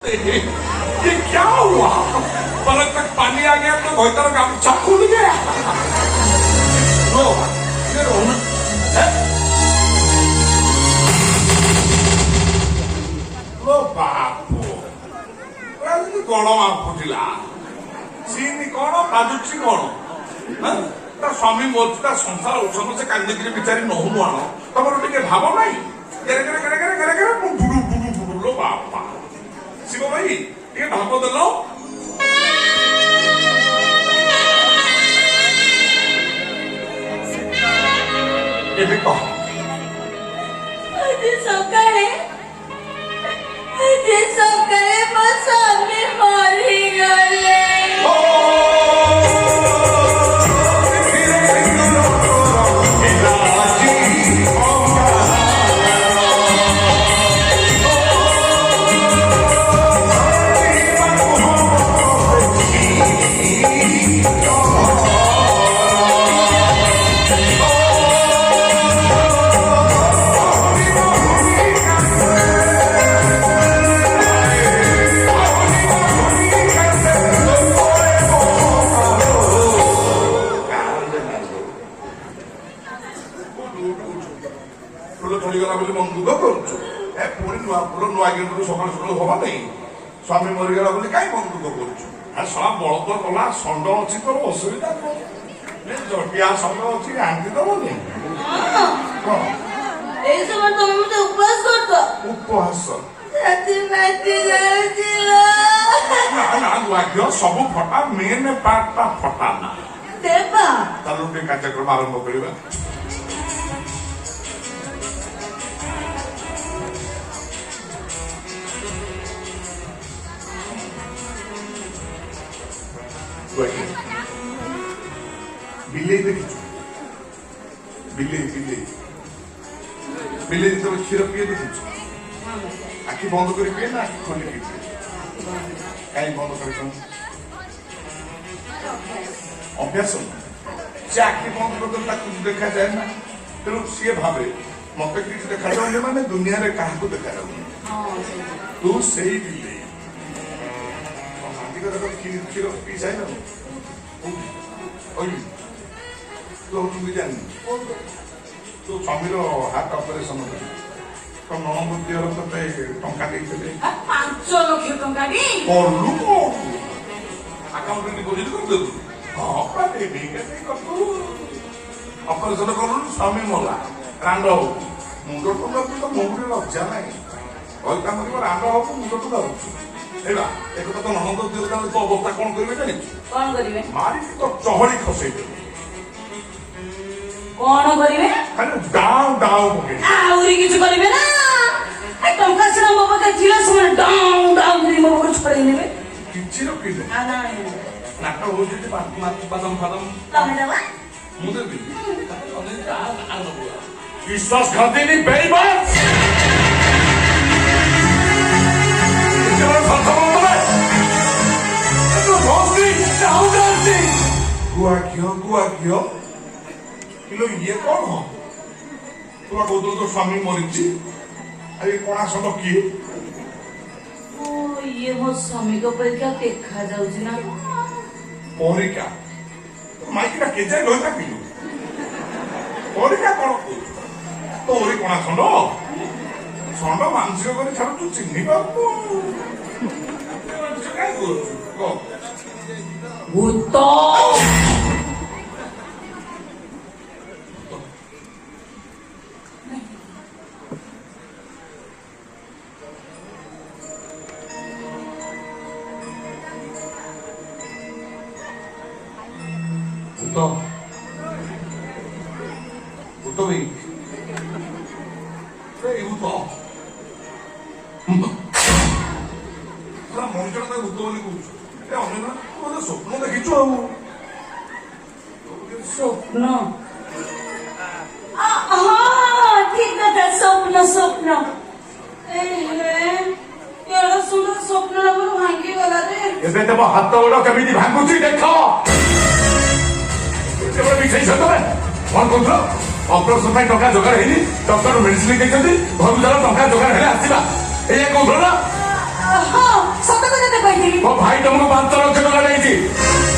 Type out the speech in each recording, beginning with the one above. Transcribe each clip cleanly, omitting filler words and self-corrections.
ये क्या हुआ? पलक तक पानी आ गया तो भीतर गामछा खुल गया। रो ये रोना लो बापू कौन फुटिला सीनी कौन बाजुची कौन ता स्वामी मोची ता संसार ओछन से कांदिकी बिचारी नहुनु आण तमर टिके भाव नाही गेरे गेरे गेरे गेरे गेरे गेरे बुडु बुडु बुडु लो बापा शिव भाई ये भाव देलो एबे कह अजे सकाळे मो स्वामी मरी गले। स्वामी मरीगला बोली कहीं मन दुख करा बड़द कला षंड अच्छी तोर असुविधा जटिया षंड अच्छी आंटी दबनी उपवास करतो उपहास सब फटा मेन पार्टा फटा ना चलो कार्यक्रम आरंभ करवा बिल्ली देखी बिल्ली बिल्ली बिल्ली जो क्षीर पीए देखी आखि बंद कर पीए ना आखि खोल कहीं बंद कर अभ्यास से आखि बंद कर देखा जाए ना तेणु सी भावे मत कि देखा जाऊनी माने दुनिया रे क्या देखा जाऊनी तू से बिल्ली क्षीर पी जाए ना तो तुम जान तो स्वामी हार्ट ऑपरेशन तो नणबुद्धि ते टंका देते 5 लाख टंका दी करलु को अकाउंट डिपॉजिट कर दे हां पाटे भी के करतु ऑपरेशन करलु स्वामी मोला रांड हो मुंडो तो मुंडे लज्जा नाही ओइ काम कर रांड हो मुंडो तो दारू एबा एक तो नणंद देवता तो अवस्था कोन करबे जानि कोन करिवे मारी तो चहड़ी खसै दे कोन करिवे खाली डाउ डाउ पके आउरी किछ करिवे ना ए टंका सिना मो पके थिला समय डाउ डाउ करी मो पके छड़ै नेबे किछि रो किनो आ ना नाटक हो जे बादाम फादाम तमे देवा मुदे भी अने का आनो विश्वास खाते नहीं बेईमान गुआ किलो ये कौन हो तुम कौन तो स्वामी मरी अरे कणा सब किए ओ ये मो स्वामी को परीक्षा देखा जाउची ना परीक्षा माइक के जाय लोटा किलो परीक्षा कौन तो ओरी कणा षंड मानसिक कर छाड़ तू चिन्ह पाबू भूत भूत भाई भूत मनुष्य भूत बोली कह स्वप्न देखी स्वप्न ठीक है स्वप्न स्वप्न सुंदर स्वप्न भांगी गला रे एबे तब हाथ गोड़ केमिति भांगुची देख मिछै छ तबे कौन कहलो ऑपरेशन ପାଇଁ ଟଙ୍କା ଯୋଗାଡ଼ ହେଇନି ଡକ୍ଟର ମେଡିସିନ ଦେଇଛନ୍ତି ଘରକୁ ଚାଲ ଟଙ୍କା ଯୋଗାଡ଼ ହେଲେ ଆସିବା ଏଇଆ କହୁଥିଲ ନା ହଁ ମୋ ଭାଇ ତମକୁ 5 ଲକ୍ଷ ଟଙ୍କା ଦେଇଛି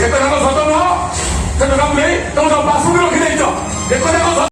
ଏ କଥା ସତ ନୁହଁ ସେ ଟଙ୍କା ନେଇ ତମ ବାସୁକୁ ରଖିଦେଇଛ ଏ କଥା